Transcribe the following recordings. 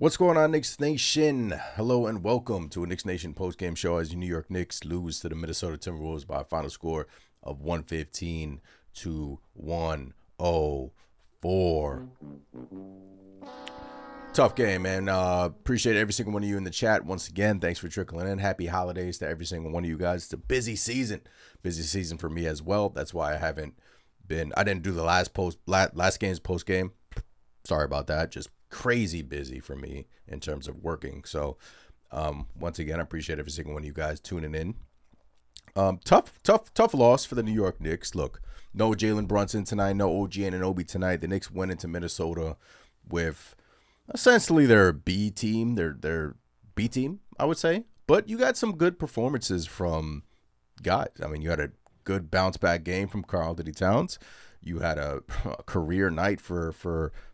What's going on, Knicks Nation? Hello and welcome to a Knicks Nation post-game show as the New York Knicks lose to the Minnesota Timberwolves by a final score of 115 to 104. Tough game, man. Appreciate every single one of you in the chat. Once again, thanks for trickling in. Happy holidays to every single one of you guys. It's a busy season for me as well. That's why I didn't do the last game's post-game. Sorry about that. Just crazy busy for me in terms of working. So once again, I appreciate every single one of you guys tuning in. Tough loss for the New York Knicks. Look, no Jalen Brunson tonight, no OG Anunoby tonight. The Knicks went into Minnesota with essentially their B team, their B team, I would say. But you got some good performances from guys. I mean, you had a good bounce back game from Karl-Anthony Towns. You had a career night for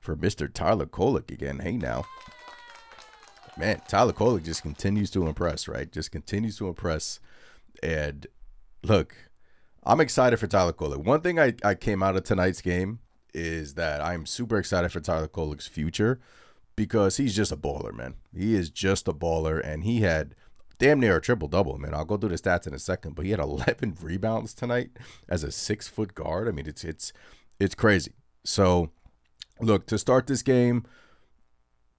Mr. Tyler Kolek again. Hey, now. Man, Tyler Kolek just continues to impress, right? Just continues to impress. And, look, I'm excited for Tyler Kolek. One thing I came out of tonight's game is that I'm super excited for Tyler Kolek's future because he's just a baller, man. He is just a baller, and he had damn near a triple-double, man. I'll go through the stats in a second, but he had 11 rebounds tonight as a 6-foot guard. I mean, it's crazy. So, look, to start this game,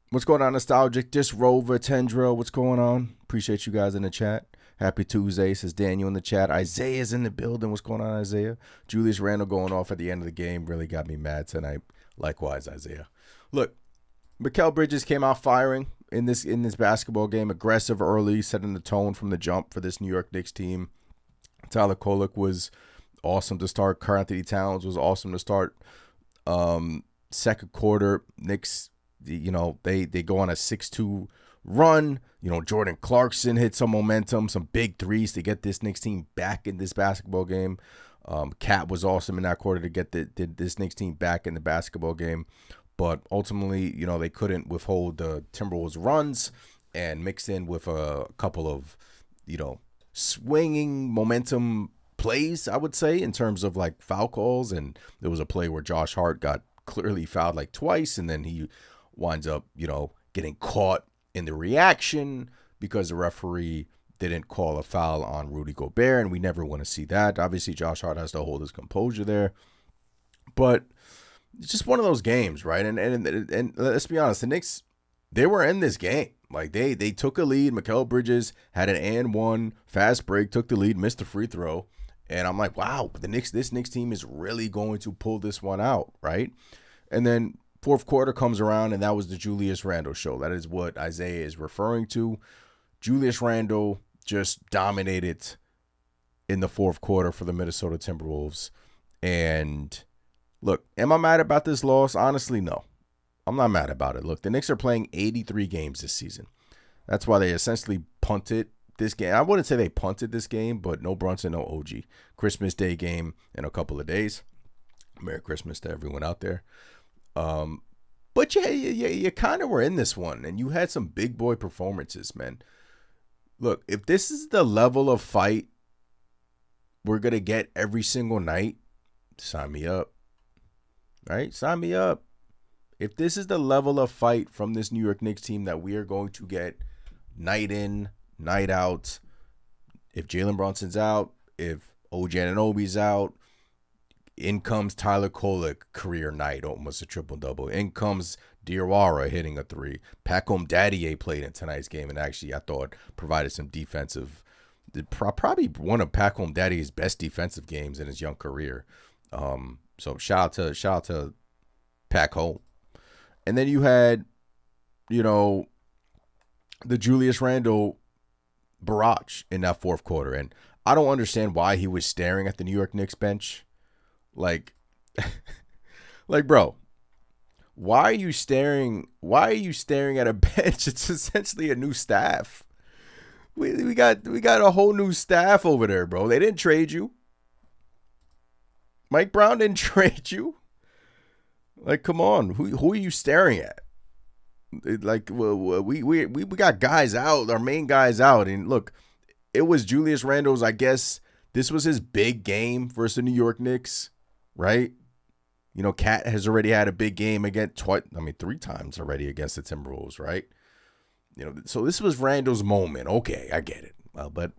what's going on, Nostalgic? Just Rover, Tendril, what's going on? Appreciate you guys in the chat. Happy Tuesday, says Daniel in the chat. Isaiah's in the building. What's going on, Isaiah? Julius Randle going off at the end of the game really got me mad tonight. Likewise, Isaiah. Look, Mikal Bridges came out firing in this basketball game, aggressive early, setting the tone from the jump for this New York Knicks team. Tyler Kolek was awesome to start. Karl-Anthony Towns was awesome to start. Second quarter, Knicks, they go on a 6-2 run. Jordan Clarkson hit some momentum, some big threes to get this Knicks team back in this basketball game. Cat was awesome in that quarter to get this Knicks team back in the basketball game. But ultimately, they couldn't withhold the Timberwolves runs and mixed in with a couple of, swinging momentum plays, I would say, in terms of like foul calls. And there was a play where Josh Hart got clearly fouled like twice. And then he winds up, getting caught in the reaction because the referee didn't call a foul on Rudy Gobert. And we never want to see that. Obviously, Josh Hart has to hold his composure there. But it's just one of those games, right? And let's be honest, the Knicks, they were in this game. Like they took a lead. Mikal Bridges had an and one fast break, took the lead, missed the free throw, and I'm like, wow, this Knicks team is really going to pull this one out, right? And then fourth quarter comes around, and that was the Julius Randle show. That is what Isaiah is referring to. Julius Randle just dominated in the fourth quarter for the Minnesota Timberwolves, and look, am I mad about this loss? Honestly, no. I'm not mad about it. Look, the Knicks are playing 83 games this season. That's why they essentially punted this game. I wouldn't say they punted this game, but no Brunson, no OG. Christmas Day game in a couple of days. Merry Christmas to everyone out there. But yeah, you kind of were in this one, and you had some big boy performances, man. Look, if this is the level of fight we're going to get every single night, sign me up. Right? Sign me up. If this is the level of fight from this New York Knicks team that we are going to get night in, night out, if Jalen Brunson's out, if OG Anunoby's out, in comes Tyler Kolek, career night, almost a triple-double. In comes Diarra hitting a three. Pacom Daddier played in tonight's game and actually, I thought, provided some defensive, probably one of Pacom Daddier's best defensive games in his young career. So shout out to Pac Home. And then you had, the Julius Randle barrage in that fourth quarter. And I don't understand why he was staring at the New York Knicks bench. Like, like, bro, why are you staring? Why are you staring at a bench? It's essentially a new staff. We got a whole new staff over there, bro. They didn't trade you. Mike Brown didn't trade you. Like, come on, who are you staring at? Like, we got guys out, our main guys out, and look, it was Julius Randle's. I guess this was his big game versus the New York Knicks, right? You know, Cat has already had a big game against 3 times already against the Timberwolves, right? You know, so this was Randle's moment. Okay, I get it. Well, but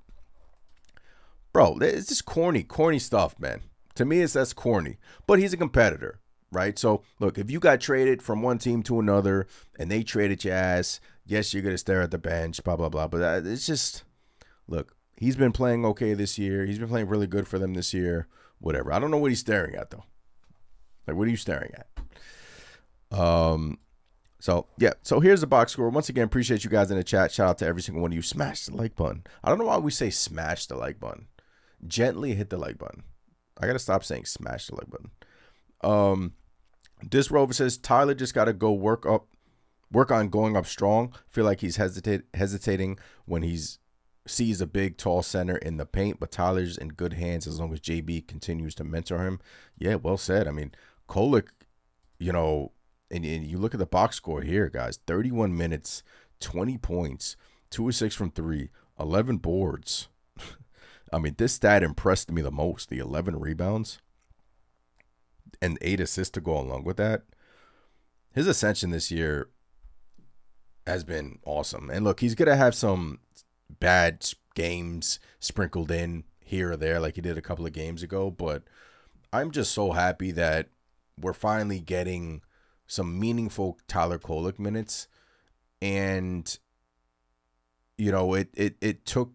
bro, it's just corny stuff, man. To me, that's corny. But he's a competitor, right? So look, if you got traded from one team to another and they traded your ass, yes, you're gonna stare at the bench, blah blah blah. But it's just, look, he's been playing okay this year. He's been playing really good for them this year. Whatever. I don't know what he's staring at though. Like, what are you staring at? So, yeah. So, here's the box score. Once again, appreciate you guys in the chat. Shout out to every single one of you. Smash the like button. I don't know why we say smash the like button. Gently hit the like button. I got to stop saying smash the like button. This Rover says, Tyler just got to go work on going up strong. Feel like he's hesitating when he's sees a big, tall center in the paint, but Tyler's in good hands as long as JB continues to mentor him. Yeah, well said. I mean, Kolek, you know, and you look at the box score here, guys, 31 minutes, 20 points, 2 of 6 from 3, 11 boards. I mean, this stat impressed me the most, the 11 rebounds and 8 assists to go along with that. His ascension this year has been awesome. And look, he's going to have some bad games sprinkled in here or there like he did a couple of games ago, but I'm just so happy that we're finally getting some meaningful Tyler Kolek minutes. And you know, it took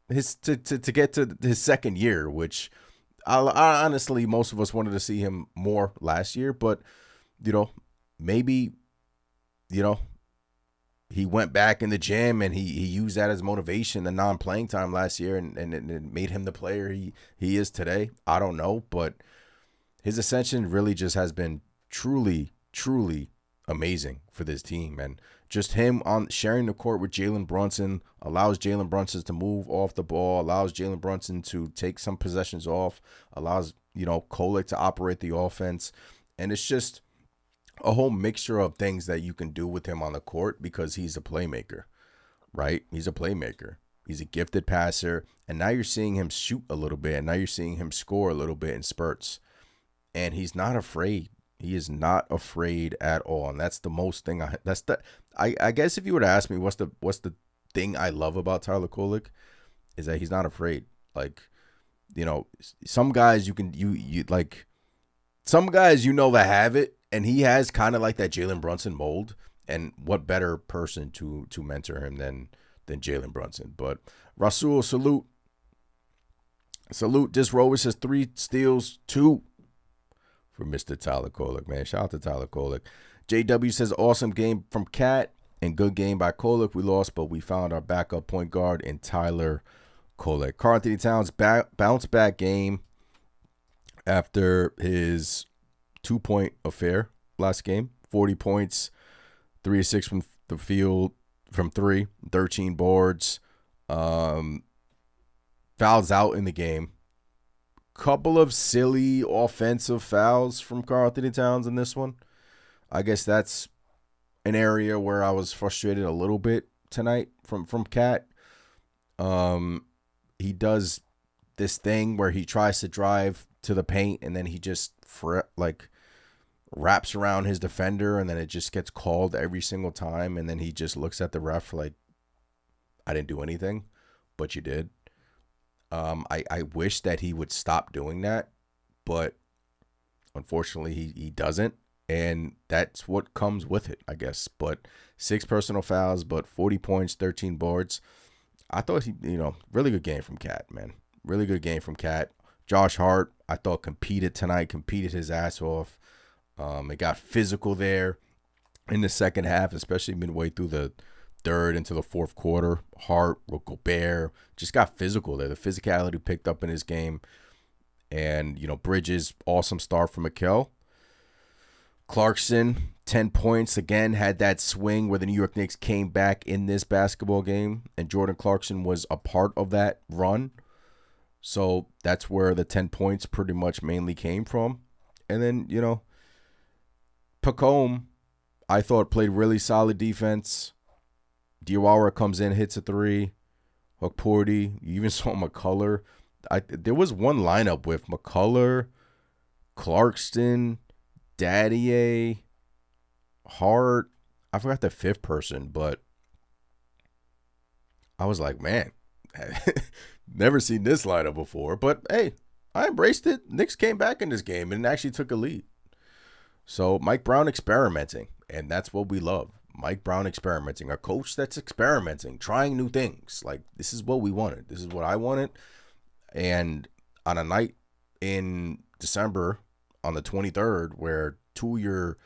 his to get to his second year, which I honestly, most of us wanted to see him more last year, but you know, maybe, you know, he went back in the gym and he used that as motivation, the non-playing time last year, and it made him the player he is today. I don't know, but his ascension really just has been truly, truly amazing for this team. And just him on sharing the court with Jalen Brunson allows Jalen Brunson to move off the ball, allows Jalen Brunson to take some possessions off, allows, you know, Kolek to operate the offense. And it's just a whole mixture of things that you can do with him on the court because he's a playmaker, right? He's a playmaker. He's a gifted passer. And now you're seeing him shoot a little bit. And now you're seeing him score a little bit in spurts. And he's not afraid. He is not afraid at all. And that's the most thing I guess if you were to ask me what's the thing I love about Tyler Kolek is that he's not afraid. Like, you know, some guys some guys, you know, that have it. And he has kind of like that Jalen Brunson mold, and what better person to mentor him than Jalen Brunson? But Rasul, salute. This Rover says 3 steals, 2 for Mr. Tyler Kolek, man. Shout out to Tyler Kolek. JW says awesome game from Cat and good game by Kolek. We lost, but we found our backup point guard in Tyler Kolek. Karl-Anthony Towns bounce back game after his 2-point affair last game. 40 points, 3 of 6 from the field, from 3, 13 boards. Fouls out in the game. Couple of silly offensive fouls from Karl-Anthony Towns in this one. I guess that's an area where I was frustrated a little bit tonight from Cat. He does this thing where he tries to drive to the paint and then he just wraps around his defender, and then it just gets called every single time, and then he just looks at the ref like, I didn't do anything, but you did. I wish that he would stop doing that, but unfortunately he doesn't, and that's what comes with it, I guess. But 6 personal fouls, but 40 points, 13 boards. I thought really good game from Cat, man. Really good game from Cat. Josh Hart, I thought competed his ass off. It got physical there in the second half, especially midway through the third into the fourth quarter. Hart, Gobert just got physical there. The physicality picked up in his game. And, Bridges, awesome start from Mikal. Clarkson, 10 points. Again, had that swing where the New York Knicks came back in this basketball game. And Jordan Clarkson was a part of that run. So that's where the 10 points pretty much mainly came from. And then, Pacome, I thought played really solid defense. Diawara comes in, hits a three. Hukporti, you even saw McCullough. There was one lineup with McCullough, Clarkson, Daddier, Hart. I forgot the fifth person, but I was like, man, never seen this lineup before. But hey, I embraced it. Knicks came back in this game and actually took a lead. So Mike Brown experimenting, and that's what we love. Mike Brown experimenting, a coach that's experimenting, trying new things. Like, this is what we wanted. This is what I wanted. And on a night in December on the 23rd where two of your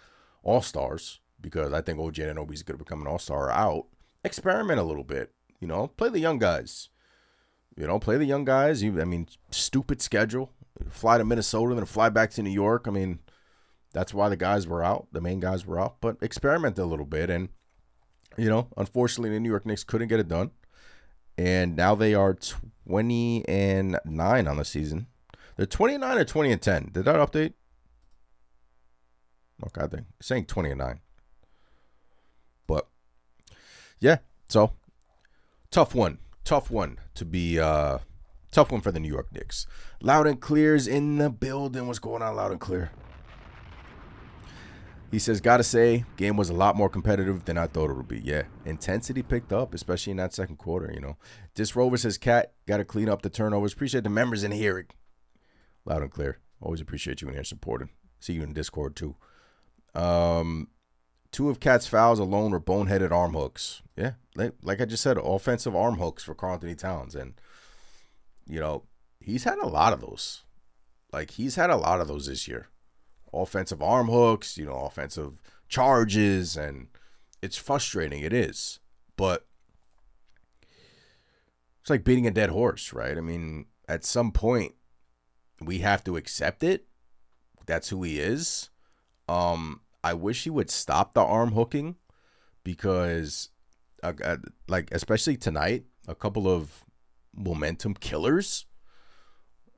all-stars, because I think OG Anunoby's going to become an all-star, are out, experiment a little bit. Play the young guys. Play the young guys. Stupid schedule. Fly to Minnesota and then fly back to New York. That's why the guys were out. The main guys were out. But experiment a little bit. And, unfortunately, the New York Knicks couldn't get it done. And now they are 20-9 on the season. They're 29 or 20-10. Did that update? Okay, I think it's saying 20-9. But yeah, so tough one to be tough one for the New York Knicks. Loud and Clear's in the building. What's going on, Loud and Clear? He says, gotta say, game was a lot more competitive than I thought it would be. Yeah, intensity picked up, especially in that second quarter, Dis Rover says, Cat, gotta clean up the turnovers. Appreciate the members in here. Loud and Clear. Always appreciate you in here supporting. See you in Discord, too. Two of Cat's fouls alone were boneheaded arm hooks. Yeah, like I just said, offensive arm hooks for Karl-Anthony Towns. And, he's had a lot of those. He's had a lot of those this year. Offensive arm hooks, offensive charges, and it's frustrating. It is. But it's like beating a dead horse, right? At some point, we have to accept it. That's who he is. I wish he would stop the arm hooking because, especially tonight, a couple of momentum killers.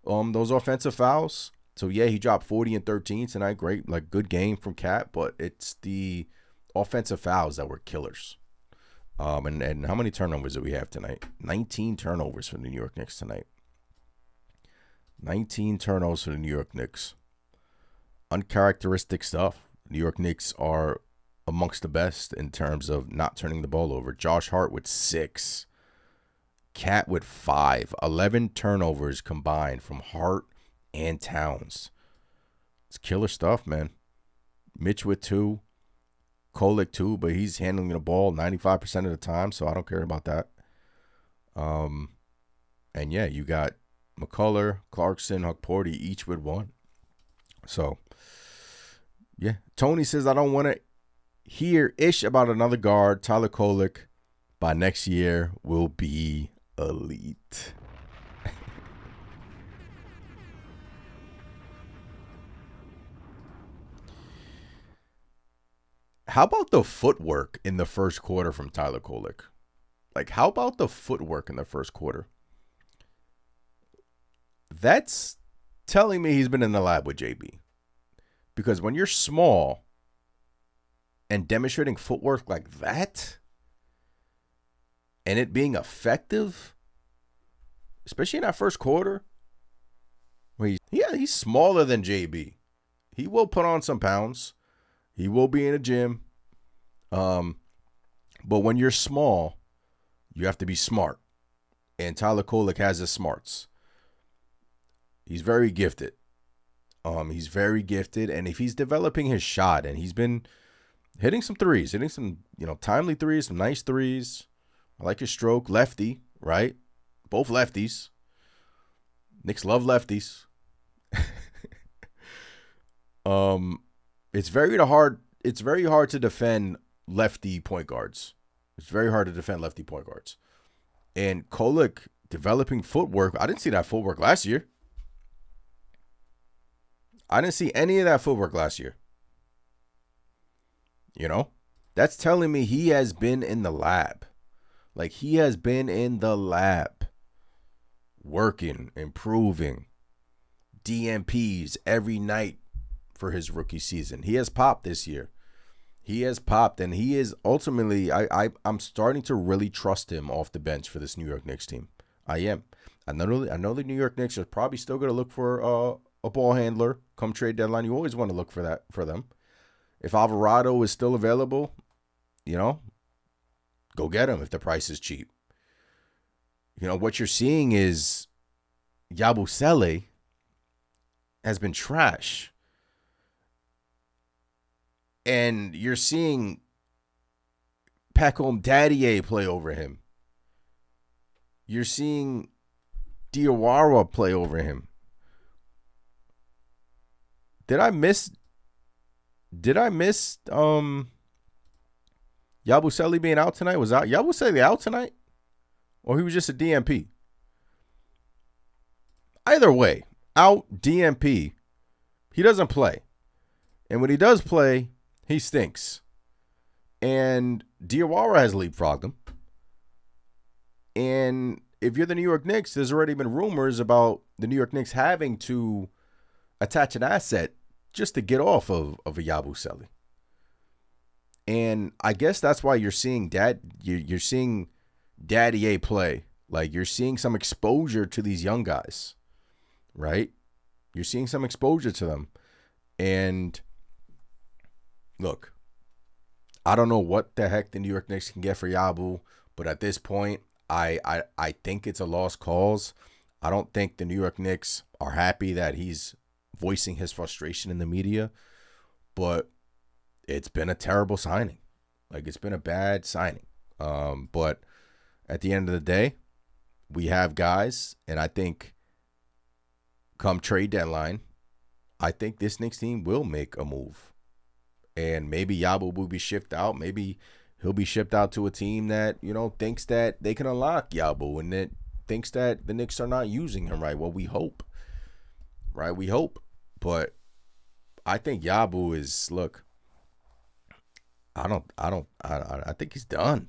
Those offensive fouls. So, yeah, he dropped 40 and 13 tonight. Great, good game from Cat, but it's the offensive fouls that were killers. And how many turnovers do we have tonight? 19 turnovers for the New York Knicks tonight. 19 turnovers for the New York Knicks. Uncharacteristic stuff. New York Knicks are amongst the best in terms of not turning the ball over. Josh Hart with 6. Cat with 5. 11 turnovers combined from Hart and Towns. It's killer stuff, man. Mitch with 2. Kolek 2, but he's handling the ball 95% of the time, so I don't care about that. And yeah, you got McCullough, Clarkson, Hukporti, each with 1. So, yeah. Tony says, I don't want to hear ish about another guard. Tyler Kolek by next year will be elite. How about the footwork in the first quarter from Tyler Kolek? How about the footwork in the first quarter? That's telling me he's been in the lab with JB. Because when you're small and demonstrating footwork like that, and it being effective, especially in that first quarter, where he's smaller than JB. He will put on some pounds. He will be in a gym. But when you're small, you have to be smart. And Tyler Kolek has his smarts. He's very gifted. He's very gifted. And if he's developing his shot, and he's been hitting some threes, hitting some, timely threes, some nice threes. I like his stroke. Lefty, right? Both lefties. Knicks love lefties. It's very hard to defend lefty point guards. It's very hard to defend lefty point guards. And Kolek developing footwork. I didn't see that footwork last year. I didn't see any of that footwork last year. You know? That's telling me he has been in the lab. Like, he has been in the lab. Working, improving. DMPs every night for his rookie season. He has popped this year. He has popped, and he is ultimately, I'm starting to really trust him off the bench for this New York Knicks team. I am. I know the New York Knicks are probably still going to look for a ball handler come trade deadline. You always want to look for that for them. If Alvarado is still available, you know, go get him if the price is cheap. You know, what you're seeing is Yabusele has been trash. And you're seeing Pacom Daddier play over him. You're seeing Diawara play over him. Did I miss Yabusele being out tonight? Was Yabusele out tonight? Or he was just a DMP? Either way, out DMP. He doesn't play. And when he does play, he stinks. And Diawara has leapfrogged him. And if you're the New York Knicks, there's already been rumors about the New York Knicks having to attach an asset just to get off of a Yabusele. And I guess that's why you're seeing you're seeing Daddier play. Like, you're seeing some exposure to these young guys, right? You're seeing some exposure to them. And look, I don't know what the heck the New York Knicks can get for Yabu, but at this point, I think it's a lost cause. I don't think the New York Knicks are happy that he's voicing his frustration in the media, but it's been a terrible signing. Like, it's been a bad signing. But at the end of the day, we have guys, and I think come trade deadline, I think this Knicks team will make a move. And maybe Yabu will be shipped out. Maybe he'll be shipped out to a team that, you know, thinks that they can unlock Yabu and that thinks that the Knicks are not using him right. Well, we hope. Right? We hope. But I think Yabu is, look, I think he's done.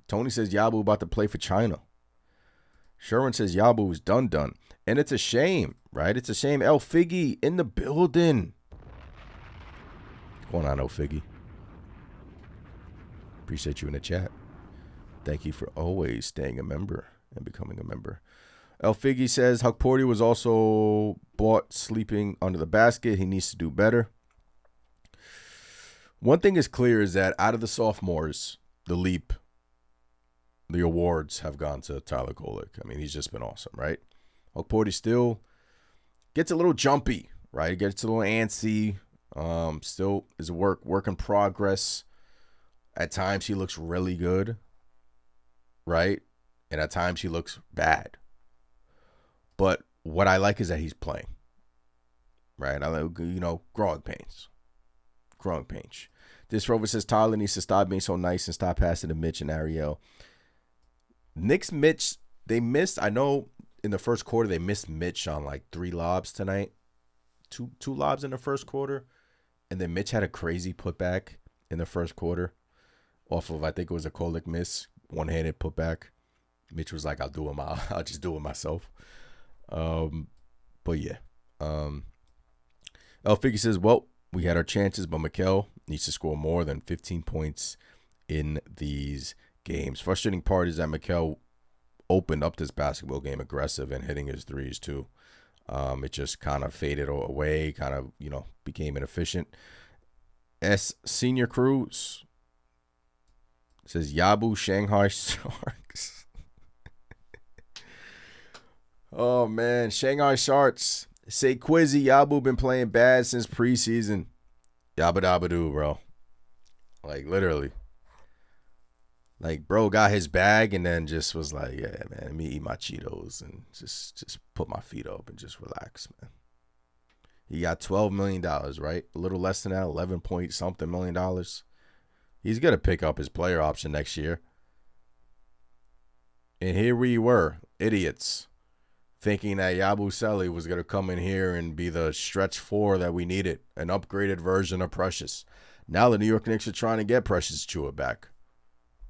Tony says Yabu about to play for China. Sherwin says Yabu is done. And it's a shame, right? It's a shame. El Figgy in the building. What's going on, El Figgy? Appreciate you in the chat. Thank you for always staying a member and becoming a member. El Figgy says Huck Porty was also bought sleeping under the basket. He needs to do better. One thing is clear is that out of the sophomores, the awards have gone to Tyler Kolek. I mean, he's just been awesome, right? Huck Porty still gets a little jumpy, right? He gets a little antsy. Still is a work in progress. At times he looks really good, right? And at times he looks bad. But what I like is that he's playing, right? I like, you know, growing pains. This Rover says Tyler needs to stop being so nice and stop passing to Mitch and Ariel. Mitch, they missed. I know in the first quarter they missed Mitch on like 3 lobs tonight. Two lobs in the first quarter. And then Mitch had a crazy putback in the first quarter off of, I think it was a Kolek miss, one-handed putback. Mitch was like, I'll just do it myself. But yeah. El Figgy says, well, we had our chances, but Mikal needs to score more than 15 points in these games. Frustrating part is that Mikal opened up this basketball game aggressive and hitting his threes too. It just kind of faded away, kind of, you know, became inefficient. Senior Cruz says Yabu Shanghai Sharks. Oh, man. Shanghai Sharks. Say Quizzy, Yabu been playing bad since preseason. Yabba dabba doo, bro. Like, literally. Like, bro got his bag and then just was like, yeah, man, let me eat my Cheetos and just put my feet up and just relax, man. He got $12 million, right? A little less than that, 11 point something $million. He's going to pick up his player option next year. And here we were, idiots, thinking that Yabusele was going to come in here and be the stretch four that we needed, an upgraded version of Precious. Now the New York Knicks are trying to get Precious Chua back.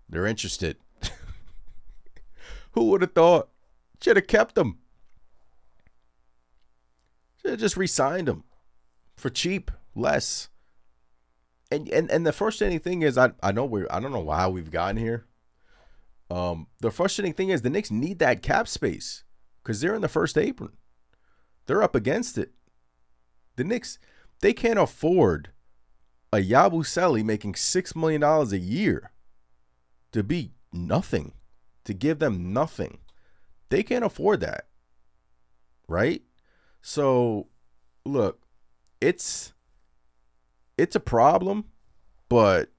They're interested. Who would have thought? Should have kept him. Should have just re-signed him for cheap, less. And the frustrating thing is, I don't know how we've gotten here. The frustrating thing is the Knicks need that cap space because they're in the first apron. They're up against it. The Knicks, they can't afford a Yabusele making $6 million a year to be nothing, to give them nothing. They can't afford that, right? So, look, it's a problem, but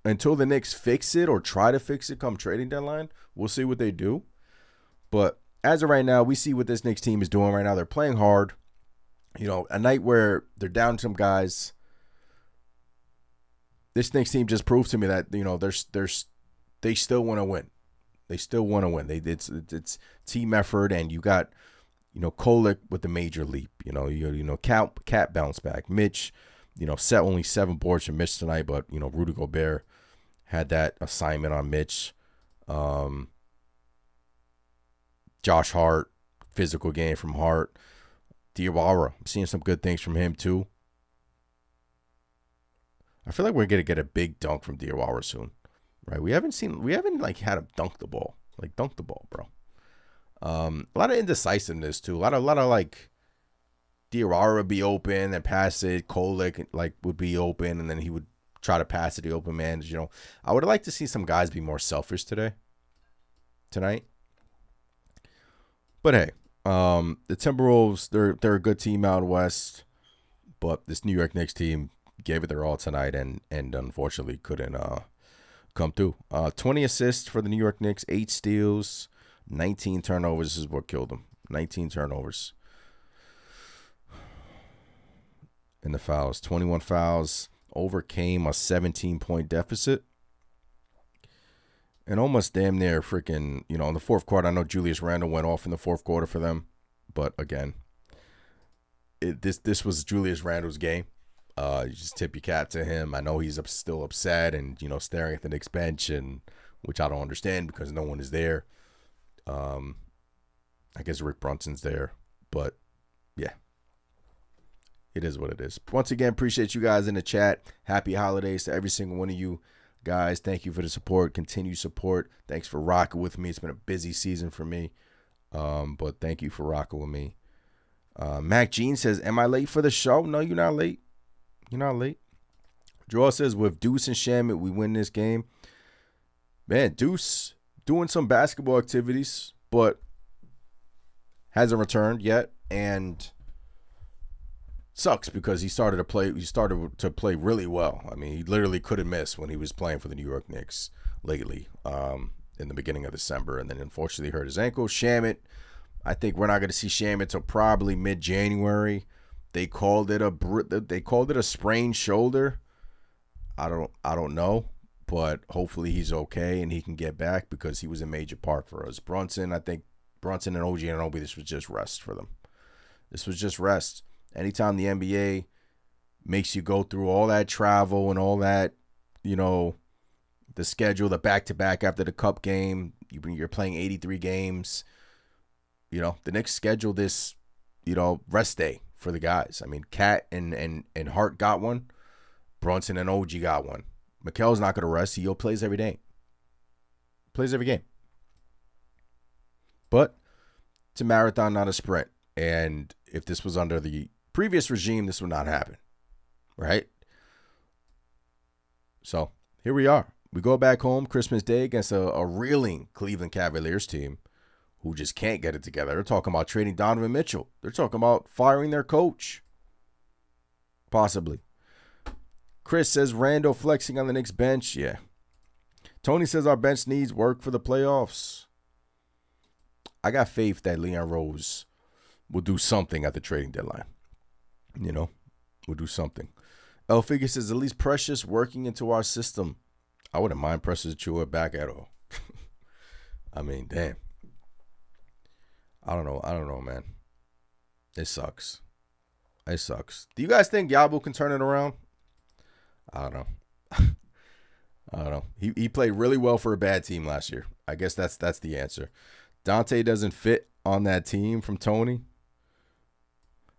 until the Knicks fix it or try to fix it come trading deadline, we'll see what they do. But as of right now, we see what this Knicks team is doing right now. They're playing hard. You know, a night where they're down some guys. This Knicks team just proved to me that, you know, they still want to win. They still want to win. It's team effort, and you got, you know, Kolek with the major leap. You know, Cat bounce back. Mitch, you know, set only 7 boards from Mitch tonight, but, you know, Rudy Gobert had that assignment on Mitch. Josh Hart, physical game from Hart. Diawara, I'm seeing some good things from him too. I feel like we're gonna get a big dunk from Diawara soon, right? We haven't like had him dunk the ball, bro. A lot of indecisiveness too. A lot of like Diawara would be open and pass it. Kolek like would be open and then he would try to pass it to the open man. You know, I would like to see some guys be more selfish tonight. But hey, the Timberwolves, they're a good team out west, but this New York Knicks team gave it their all tonight and unfortunately couldn't come through. 20 assists for the New York Knicks, 8 steals, 19 turnovers is what killed them. 19 turnovers. And the fouls, 21 fouls, overcame a 17-point deficit. And almost damn near freaking, you know, in the fourth quarter, I know Julius Randle went off in the fourth quarter for them. But again, this was Julius Randle's game. You just tip your cap to him. I know he's still upset and, you know, staring at the Knicks bench, and which I don't understand because no one is there. I guess Rick Brunson's there. But, yeah. It is what it is. Once again, appreciate you guys in the chat. Happy holidays to every single one of you. Guys, thank you for the support. Continued support. Thanks for rocking with me. It's been a busy season for me. But thank you for rocking with me. Mac Jean says, am I late for the show? No, you're not late. You're not late. Draw says, with Deuce and Shamit, we win this game. Man, Deuce doing some basketball activities, but hasn't returned yet. And sucks because he started to play really well. I mean, he literally couldn't miss when he was playing for the New York Knicks lately, in the beginning of December, and then unfortunately hurt his ankle. Shamit, I think we're not going to see Shamit till probably mid-January. They called it a sprained shoulder. I don't know, but hopefully he's okay and he can get back because he was a major part for us. Brunson and OG Anunoby, this was just rest for them. This was just rest. Anytime the NBA makes you go through all that travel and all that, you know, the schedule, the back-to-back after the Cup game, you're playing 83 games. You know, the Knicks schedule this, you know, rest day for the guys. I mean, Cat and Hart got one. Brunson and OG got one. Mikel's not going to rest. He plays every day. Plays every game. But it's a marathon, not a sprint. And if this was under the previous regime, this would not happen, right? So here we are. We go back home Christmas Day against a reeling Cleveland Cavaliers team who just can't get it together. They're talking about trading Donovan Mitchell. They're talking about firing their coach. Possibly. Chris says Randall flexing on the Knicks bench. Yeah. Tony says our bench needs work for the playoffs. I got faith that Leon Rose will do something at the trading deadline. You know, we'll do something. El Figure says, at least Precious working into our system. I wouldn't mind Precious Achua back at all. I mean, damn. I don't know, man. It sucks. It sucks. Do you guys think Yabu can turn it around? I don't know. I don't know. He played really well for a bad team last year. I guess that's the answer. Dante doesn't fit on that team from Tony.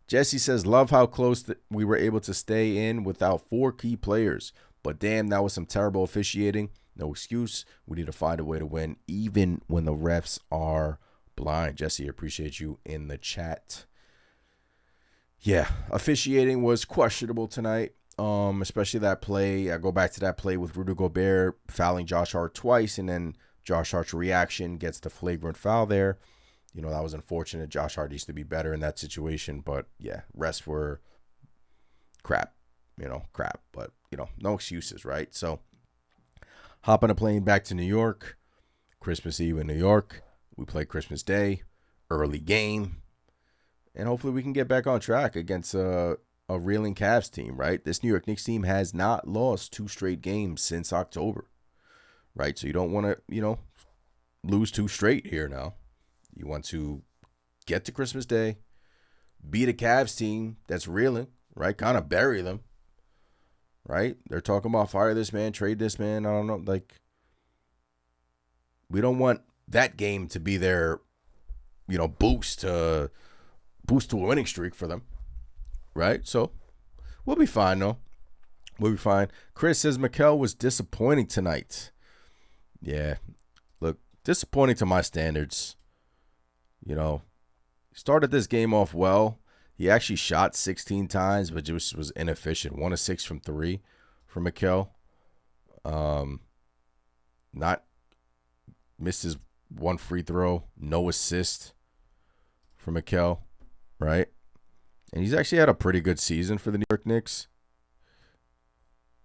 Jesse says, love how close we were able to stay in without 4 key players. But damn, that was some terrible officiating. No excuse. We need to find a way to win, even when the refs are blind. Jesse, appreciate you in the chat. Yeah, officiating was questionable tonight, especially that play. I go back to that play with Rudy Gobert fouling Josh Hart twice, and then Josh Hart's reaction gets the flagrant foul there. You know, that was unfortunate. Josh Hart used to be better in that situation, but yeah, refs were crap. But, no excuses, right? So, hop on a plane back to New York, Christmas Eve in New York. We play Christmas Day, early game, and hopefully we can get back on track against a reeling Cavs team, right? This New York Knicks team has not lost 2 straight games since October, right? So you don't want to, lose 2 straight here now. You want to get to Christmas Day, beat a Cavs team that's reeling, right? Kind of bury them, right? They're talking about fire this man, trade this man. I don't know. Like, we don't want that game to be their, boost to a winning streak for them, right? So we'll be fine, though. We'll be fine. Chris says Mikal was disappointing tonight. Yeah, look, disappointing to my standards. Started this game off well. He actually shot 16 times, but just was inefficient. 1 of 6 from 3 for Mikal. Not missed his 1 free throw. No assist for Mikal, right? And he's actually had a pretty good season for the New York Knicks.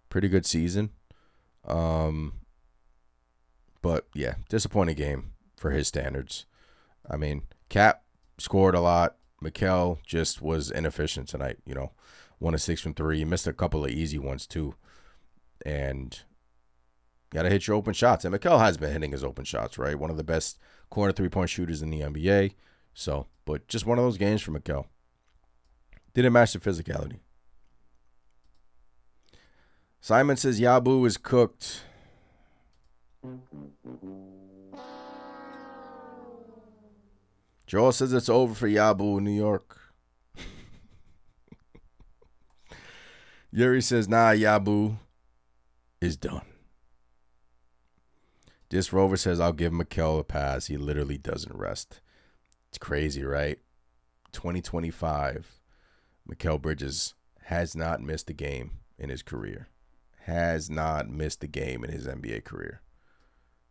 Pretty good season. But yeah, disappointing game for his standards. I mean, Cap scored a lot. Mikal just was inefficient tonight, 1 of 6 from 3. He missed a couple of easy ones, too. And got to hit your open shots. And Mikal has been hitting his open shots, right? One of the best corner 3-point shooters in the NBA. So, but just one of those games for Mikal. Didn't match the physicality. Simon says Yabu is cooked. Joel says it's over for Yabu in New York. Yuri says, nah, Yabu is done. This Rover says, I'll give Mikal a pass. He literally doesn't rest. It's crazy, right? 2025. Mikal Bridges has not missed a game in his career. Has not missed a game in his NBA career.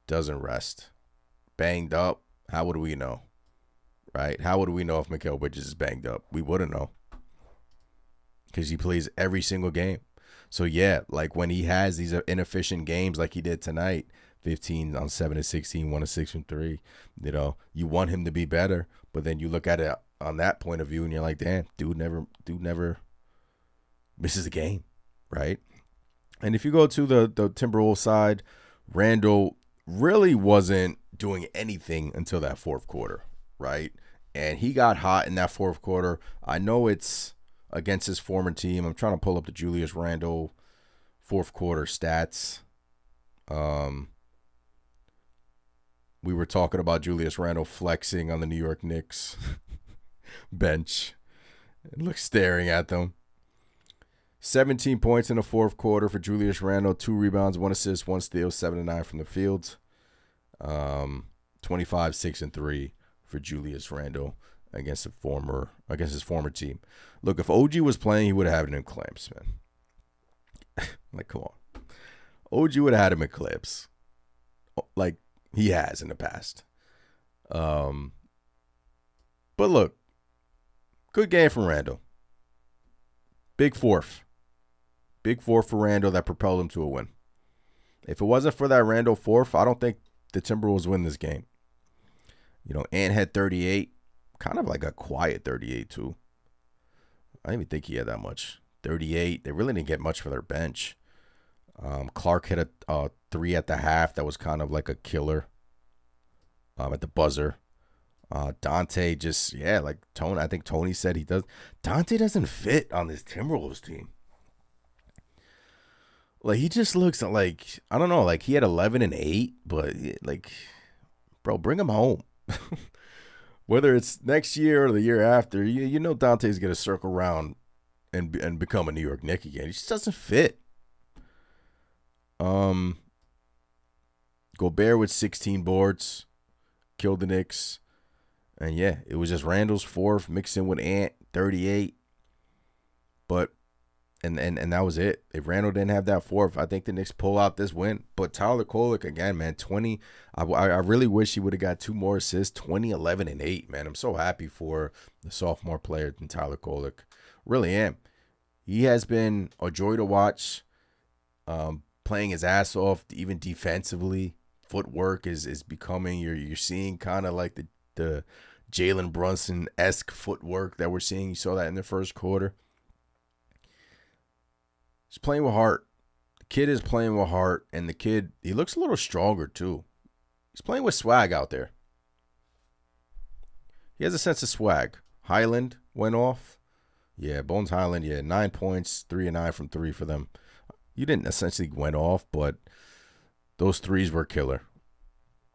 Doesn't rest. Banged up. How would we know? Right? How would we know if Mikal Bridges is banged up? We wouldn't know. Because he plays every single game. So, yeah, like when he has these inefficient games like he did tonight, 15 on 7 of 16, 1 of 6 from 3, you want him to be better. But then you look at it on that point of view and you're like, damn, dude never misses a game, right? And if you go to the Timberwolves side, Randall really wasn't doing anything until that fourth quarter, right? And he got hot in that fourth quarter. I know it's against his former team. I'm trying to pull up the Julius Randle fourth quarter stats. We were talking about Julius Randle flexing on the New York Knicks bench. Look, staring at them. 17 points in the fourth quarter for Julius Randle. 2 rebounds, 1 assist, 1 steal, 7 of 9 from the field. 25, 6, and 3 for Julius Randle against his former team. Look, if OG was playing, he would have had him in clamps, man. Like, come on. OG would have had him in clamps. Like he has in the past. But look, good game from Randle. Big fourth. Big fourth for Randle that propelled him to a win. If it wasn't for that Randle fourth, I don't think the Timberwolves win this game. Ant had 38. Kind of like a quiet 38, too. I didn't even think he had that much. 38. They really didn't get much for their bench. Clark hit a three at the half that was kind of like a killer at the buzzer. Dante just, yeah, like Tony. I think Tony said he does. Dante doesn't fit on this Timberwolves team. Like he just looks like, I don't know, like he had 11 and 8, but like, bro, bring him home. Whether it's next year or the year after, you know Dante's gonna circle around and become a New York Knick again. He just doesn't fit. Um, Gobert with 16 boards, killed the Knicks. And yeah, it was just Randall's fourth, mixed in with Ant, 38. But and that was it. If Randall didn't have that fourth, I think the Knicks pull out this win. But Tyler Kolek again, man, 20. I really wish he would have got 2 more assists, 20, 11, and 8, man. I'm so happy for the sophomore player than Tyler Kolek. Really am. He has been a joy to watch, playing his ass off, even defensively. Footwork is becoming, you're seeing kind of like the Jalen Brunson-esque footwork that we're seeing. You saw that in the first quarter. He's playing with heart. The kid is playing with heart, and the kid, he looks a little stronger too. He's playing with swag out there. He has a sense of swag. Highland went off. Yeah, Bones Highland, 9 points, 3 and 9 from 3 for them. You didn't essentially went off, but those threes were killer.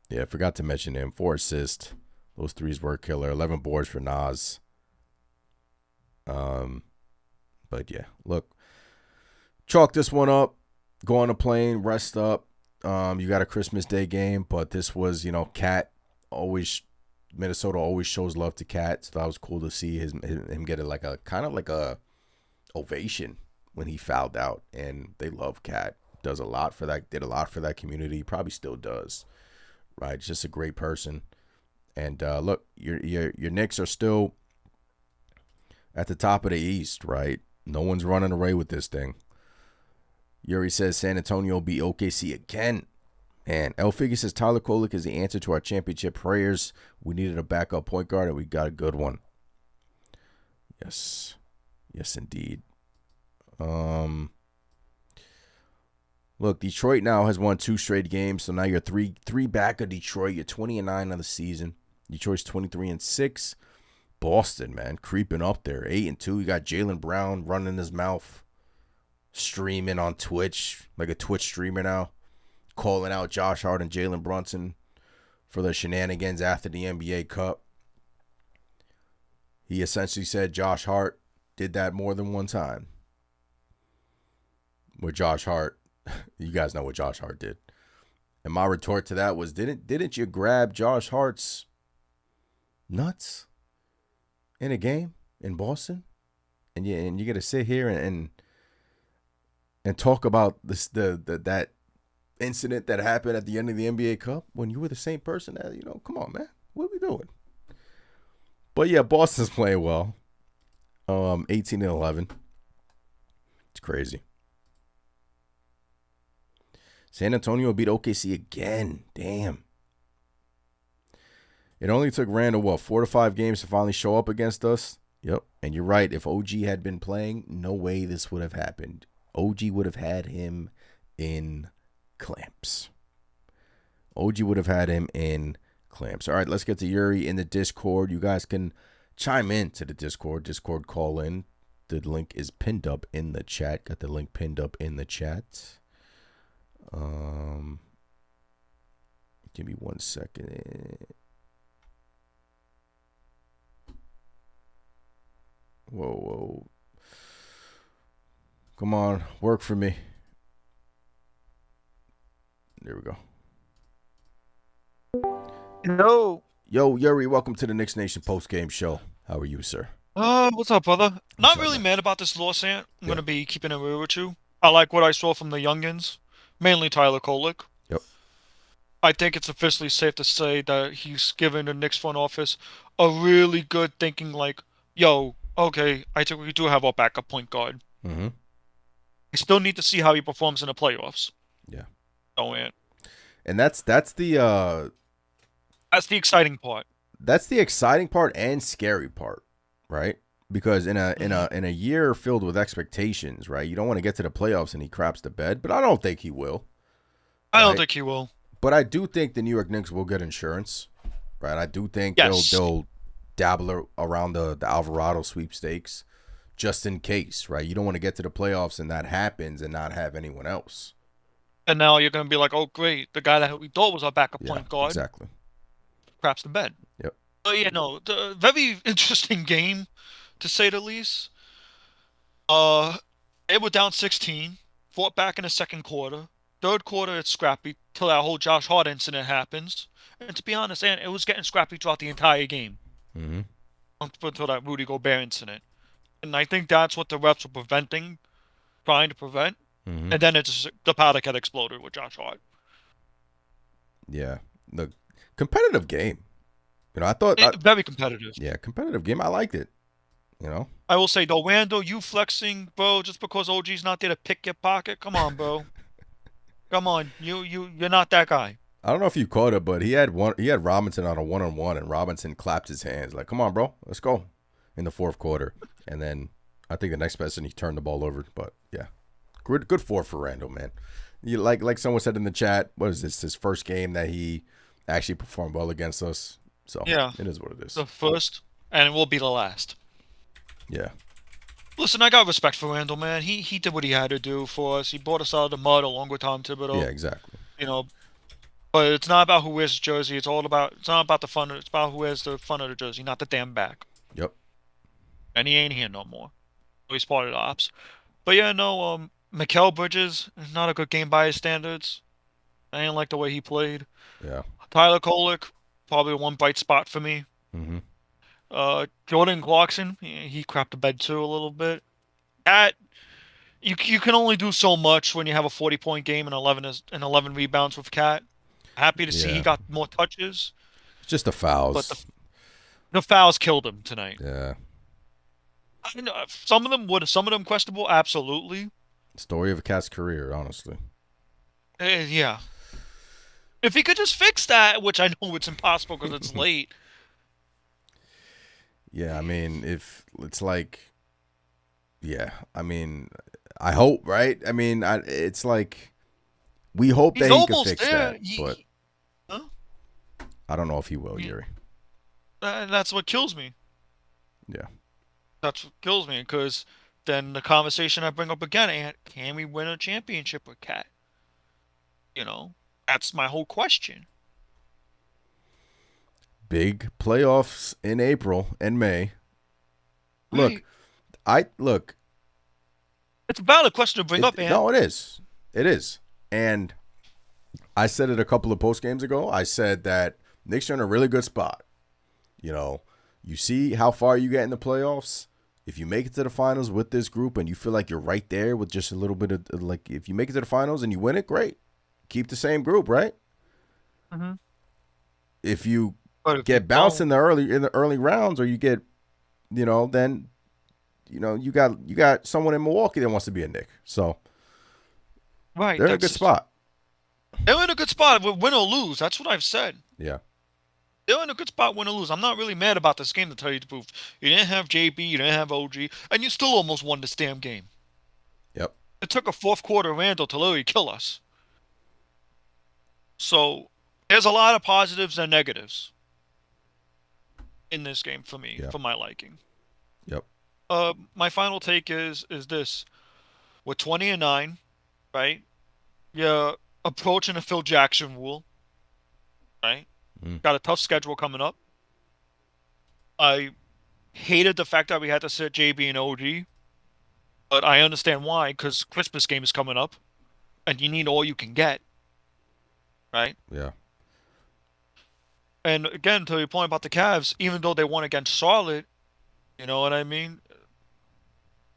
Yeah, I forgot to mention him. 4 assists. Those threes were killer. 11 boards for Nas. But yeah, look. Chalk this one up. Go on a plane. Rest up. You got a Christmas Day game, but this was, Cat always, Minnesota always shows love to Cat, so that was cool to see him get like a kind of like a ovation when he fouled out, and they love Cat. Does a lot for that. Did a lot for that community. Probably still does. Right, just a great person. And look, your Knicks are still at the top of the East, right? No one's running away with this thing. Yuri says San Antonio beat OKC again. And El Figgy says Tyler Kolek is the answer to our championship prayers. We needed a backup point guard, and we got a good one. Yes. Yes, indeed. Look, Detroit now has won 2 straight games, so now you're three back of Detroit. You're 20-9 on the season. Detroit's 23-6. Boston, man, creeping up there, 8-2. You got Jaylen Brown running his mouth, streaming on Twitch, like a Twitch streamer now, calling out Josh Hart and Jalen Brunson for their shenanigans after the NBA Cup. He essentially said Josh Hart did that more than one time. With Josh Hart, you guys know what Josh Hart did. And my retort to that was, didn't you grab Josh Hart's nuts in a game in Boston? And you got to sit here and talk about this that incident that happened at the end of the NBA Cup when you were the same person that, come on, man. What are we doing? But yeah, Boston's playing well. 18-11. It's crazy. San Antonio beat OKC again. Damn. It only took Randall, 4 to 5 games to finally show up against us? Yep. And you're right. If OG had been playing, no way this would have happened. OG would have had him in clamps. OG would have had him in clamps. All right, let's get to Yuri in the Discord. You guys can chime in to the Discord call in. The link is pinned up in the chat. Got the link pinned up in the chat. Give me 1 second. Whoa. Come on, work for me. There we go. Yo, Yuri, welcome to the Knicks Nation post-game show. How are you, sir? What's up, brother? Not up, really man? mad about this loss, Ant. I'm gonna be keeping it real with you. I like what I saw from the youngins, mainly Tyler Kolek. Yep. I think it's officially safe to say that he's given the Knicks front office a really good thinking, like, yo, okay, I think we do have our backup point guard. Mm-hmm. We still need to see how he performs in the playoffs. Yeah. Oh, Ant. And that's the That's the exciting part. that's the exciting part and scary part, right? because in a year filled with expectations, right? You don't want to get to the playoffs and he craps the bed, but I don't think he will, I don't right? think he will. But I do think the New York Knicks will get insurance, right? I do think Yes. they'll dabble around the Alvarado sweepstakes just in case, right? You don't want to get to the playoffs and that happens and not have anyone else. And now you're going to be like, oh, great. The guy that we thought was our backup Yeah, point guard exactly. craps the bed. Yep. But yeah, no, the very interesting game, to say the least. They were down 16, fought back in the second quarter. Third quarter, it's scrappy till that whole Josh Hart incident happens. And to be honest, and it was getting scrappy throughout the entire game Mm-hmm. until that Rudy Gobert incident. And I think that's what the refs were trying to prevent. Mm-hmm. And then the powder keg exploded with Josh Hart. Yeah. The competitive game. I thought Very competitive. yeah, competitive game. I liked it. I will say though, Randall, you flexing, bro, just because OG's not there to pick your pocket. Come on, bro. Come on, you're not that guy. I don't know if you caught it, but he had Robinson on a 1-on-1, and Robinson clapped his hands like, "Come on, bro, let's go," in the fourth quarter. And then I think the next person he turned the ball over. But yeah, good for Randall, man. You like someone said in the chat, what is this? His first game that he actually performed well against us. So Yeah, it is what it is. the first, and it will be the last. Yeah. Listen, I got respect for Randall, man. He did what he had to do for us. He brought us out of the mud along with Tom Thibodeau. Yeah, exactly. But it's not about who wears the jersey. It's not about the fun. It's about who wears the front of the jersey, not the damn back. Yep. And he ain't here no more. So he's part of the ops. But yeah, no. Mikal Bridges, not a good game by his standards. I didn't like the way he played. Yeah. Tyler Kolek, probably one bright spot for me. Mm-hmm. Jordan Clarkson, he crapped the bed too a little bit. You can only do so much when you have a 40-point game and 11 rebounds with Cat. Happy to see he got more touches. It's just the fouls. But the fouls killed him tonight. Yeah. Some of them questionable, absolutely. Story of a Cat's career, honestly. Yeah. If he could just fix that, which I know it's impossible because it's late. Yeah, I mean, if it's like, yeah, I mean, I hope, right? I mean, it's like, we hope that he can fix that, but I don't know if he will, Yuri. That's what kills me. Yeah. That's what kills me, because then the conversation I bring up again, can we win a championship with Cat? That's my whole question. Big playoffs in April and May. Right. Look. It's a valid question to bring up, man. No, it is. It is. And I said it a couple of post games ago. I said that Knicks are in a really good spot. You see how far you get in the playoffs. If you make it to the finals with this group and you feel like you're right there with just a little bit of, like, if you make it to the finals and you win it, great. Keep the same group, right? Mm-hmm. If you get bounced in the early rounds, or you get, then, you got someone in Milwaukee that wants to be a Knick. So, right, they're in a good spot. They're in a good spot, win or lose. That's what I've said. Yeah. They're in a good spot, win or lose. I'm not really mad about this game, to tell you the truth. You didn't have JB, you didn't have OG, and you still almost won this damn game. Yep. It took a fourth quarter Randall to literally kill us. So, there's a lot of positives and negatives in this game for me, for my liking. Yep. My final take is this. We're 20-9, right? You're approaching the Phil Jackson rule, right? Got a tough schedule coming up. I hated the fact that we had to sit JB and OG, but I understand why, because Christmas game is coming up, and you need all you can get, right? Yeah. And again, to your point about the Cavs, even though they won against Charlotte, you know what I mean?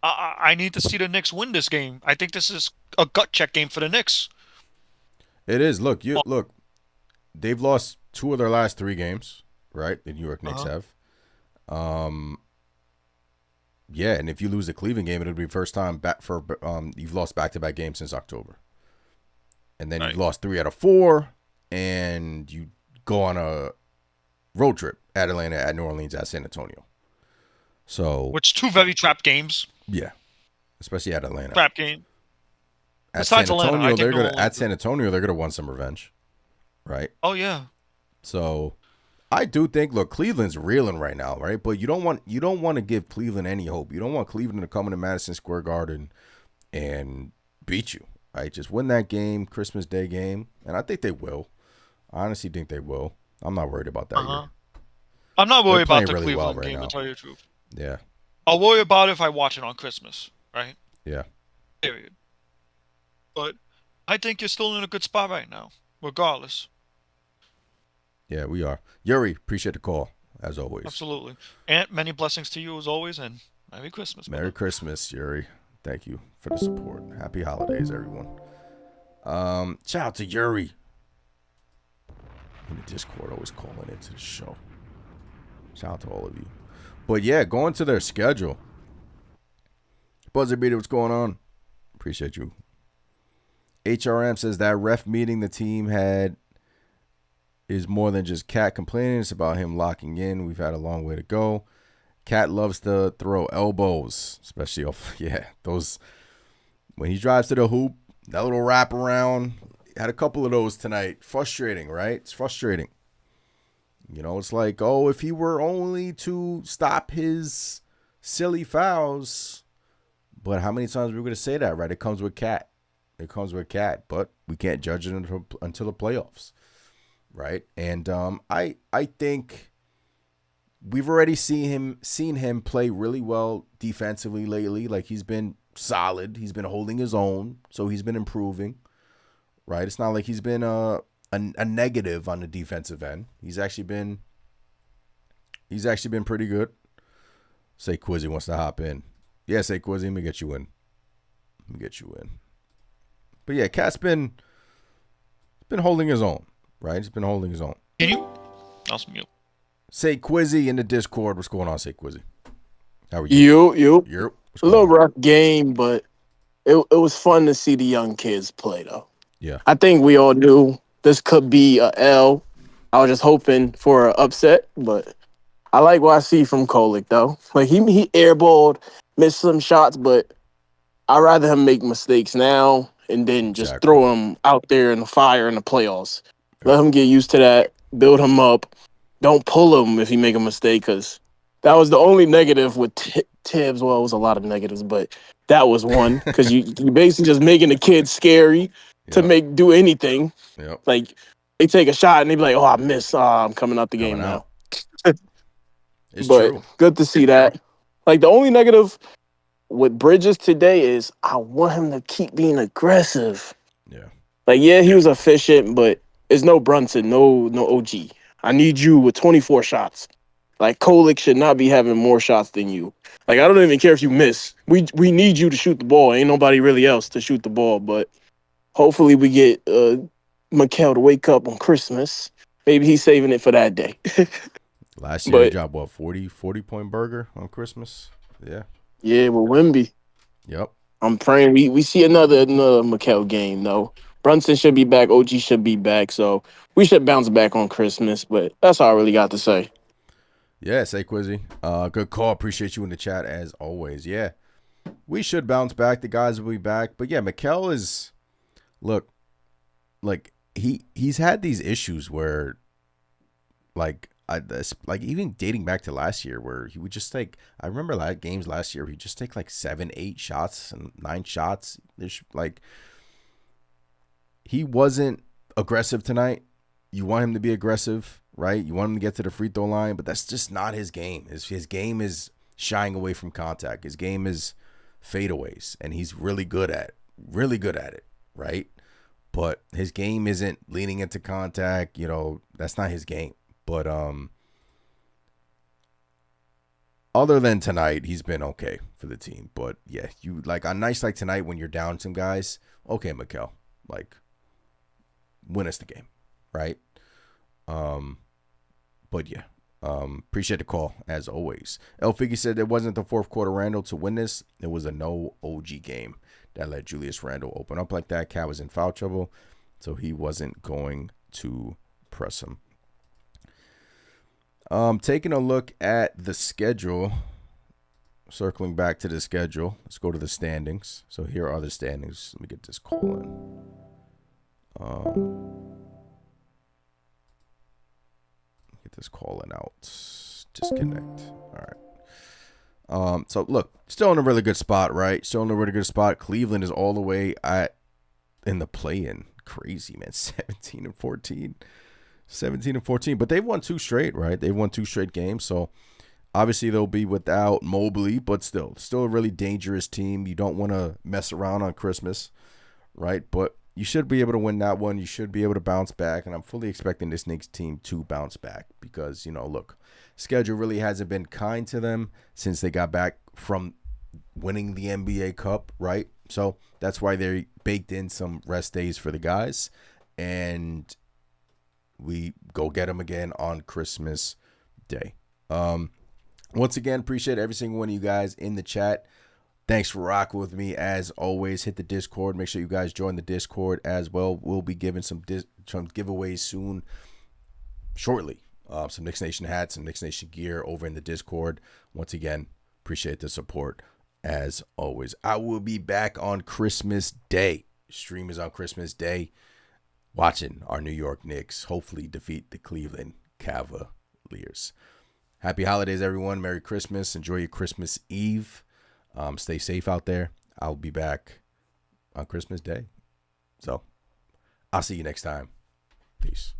I need to see the Knicks win this game. I think this is a gut check game for the Knicks. It is. Look, they've lost 2 of their last 3 games, right? The New York Knicks have. Yeah, and if you lose the Cleveland game, it'll be the first time back for you've lost back-to-back games since October. And then you've lost 3 out of 4, and you go on a road trip at Atlanta, at New Orleans, at San Antonio. So, which two very trap games. yeah, especially at Atlanta. Trap game. At Besides San Atlanta, I Antonio, think they're New gonna Orleans. at San Antonio they're gonna want some revenge, right? Oh yeah. So I do think look, Cleveland's reeling right now, right? But you don't want to give Cleveland any hope. You don't want Cleveland to come into Madison Square Garden and beat you, right? Just win that game, Christmas Day game, and I think they will. I honestly think they will. I'm not worried about that year. I'm not They're worried about playing the really well Cleveland right game, to now. tell you the truth. Yeah. I'll worry about it if I watch it on Christmas, right? Yeah. Period. But I think you're still in a good spot right now, regardless. Yeah, we are. Yuri, appreciate the call, as always. Absolutely. And many blessings to you as always, and Merry Christmas, Merry brother. Christmas, Yuri. Thank you for the support. Happy holidays, everyone. Shout out to Yuri in the Discord, always calling into the show. Shout out to all of you. But yeah, going to their schedule. Buzzer Beater, what's going on? Appreciate you. HRM says that ref meeting the team had is more than just Cat complaining. It's about him locking in. We've had a long way to go. Cat loves to throw elbows, especially off. Yeah, those when he drives to the hoop, that little wraparound. Had a couple of those tonight. Frustrating, right? It's frustrating. You know, it's like, oh, if he were only to stop his silly fouls. But how many times are we going to say that, right? It comes with Cat. It comes with Cat, but we can't judge it until the playoffs, right? And I think we've already seen him play really well defensively lately. Like he's been solid. He's been holding his own, so he's been improving, right? It's not like he's been a negative on the defensive end. He's actually been pretty good. Say Quizzy wants to hop in. Yeah, say Quizzy, let me get you in. But yeah, Cat's been holding his own, right? He's been holding his own. Can you? I'll mute. Say Quizzy in the Discord. What's going on? Say Quizzy. How are you? You. A little rough game, but it was fun to see the young kids play, though. Yeah. I think we all knew this could be a L. I was just hoping for an upset, but I like what I see from Kolick, though. Like, he airballed, missed some shots, but I'd rather him make mistakes now and then just throw him out there in the fire in the playoffs. Let him get used to that, build him up. Don't pull him if he make a mistake, because that was the only negative with Tibbs. Well, it was a lot of negatives, but that was one, because you basically just making the kid scary to do anything. Yep. Like, they take a shot and they be like, oh, I missed. I'm coming out the game now. It's but true. Good to see that. Like, the only negative with Bridges today is I want him to keep being aggressive. Yeah. Like, yeah, he was efficient, but there's no Brunson, no OG. I need you with 24 shots. Like, Kolick should not be having more shots than you. Like, I don't even care if you miss. We need you to shoot the ball. Ain't nobody really else to shoot the ball. But hopefully we get Mikal to wake up on Christmas. Maybe he's saving it for that day. Last year he dropped, what, 40-point burger on Christmas? Yeah. Yeah, with Wemby. Yep. I'm praying we see another Mikal game, though. Brunson should be back. OG should be back. So we should bounce back on Christmas. But that's all I really got to say. Yeah, say Quizzy. Good call. Appreciate you in the chat as always. Yeah, we should bounce back. The guys will be back. But yeah, Mikal is, look, like he's had these issues where, like even dating back to last year, where he would just take. I remember games last year where he'd just take like 7, 8 shots and 9 shots. There's like he wasn't aggressive tonight. You want him to be aggressive, right? You want him to get to the free throw line, but that's just not his game. His game is shying away from contact. His game is fadeaways, and he's really good at it, right? But his game isn't leaning into contact. You know, that's not his game. But other than tonight, he's been okay for the team. But yeah, you like on nights like tonight when you're down some guys, okay, Mikal, like win us the game, right? But yeah, appreciate the call as always. El Figgy said it wasn't the fourth quarter Randall to win this. It was a no OG game that let Julius Randle open up like that. Cat was in foul trouble, so he wasn't going to press him. Taking a look at the schedule, circling back to the schedule, let's go to the standings. So here are the standings. Let me get this call in. Get this call in out. Disconnect. All right. So look, still in a really good spot, right? Still in a really good spot. Cleveland is all the way in the play-in. Crazy, man. 17-14. 17-14. But they've won 2 straight, right? They've won 2 straight games. So obviously they'll be without Mobley, but still a really dangerous team. You don't want to mess around on Christmas, right? But you should be able to win that one. You should be able to bounce back. And I'm fully expecting this Knicks team to bounce back because, look, schedule really hasn't been kind to them since they got back from winning the NBA Cup, right? So that's why they baked in some rest days for the guys. And we go get them again on Christmas Day. Once again, appreciate every single one of you guys in the chat. Thanks for rocking with me as always. Hit the Discord. Make sure you guys join the Discord as well. We'll be giving some giveaways soon, shortly. Some Knicks Nation hats, some Knicks Nation gear over in the Discord. Once again, appreciate the support as always. I will be back on Christmas Day. Stream is on Christmas Day. Watching our New York Knicks hopefully defeat the Cleveland Cavaliers. Happy holidays, everyone. Merry Christmas. Enjoy your Christmas Eve. Stay safe out there. I'll be back on Christmas Day. So I'll see you next time. Peace.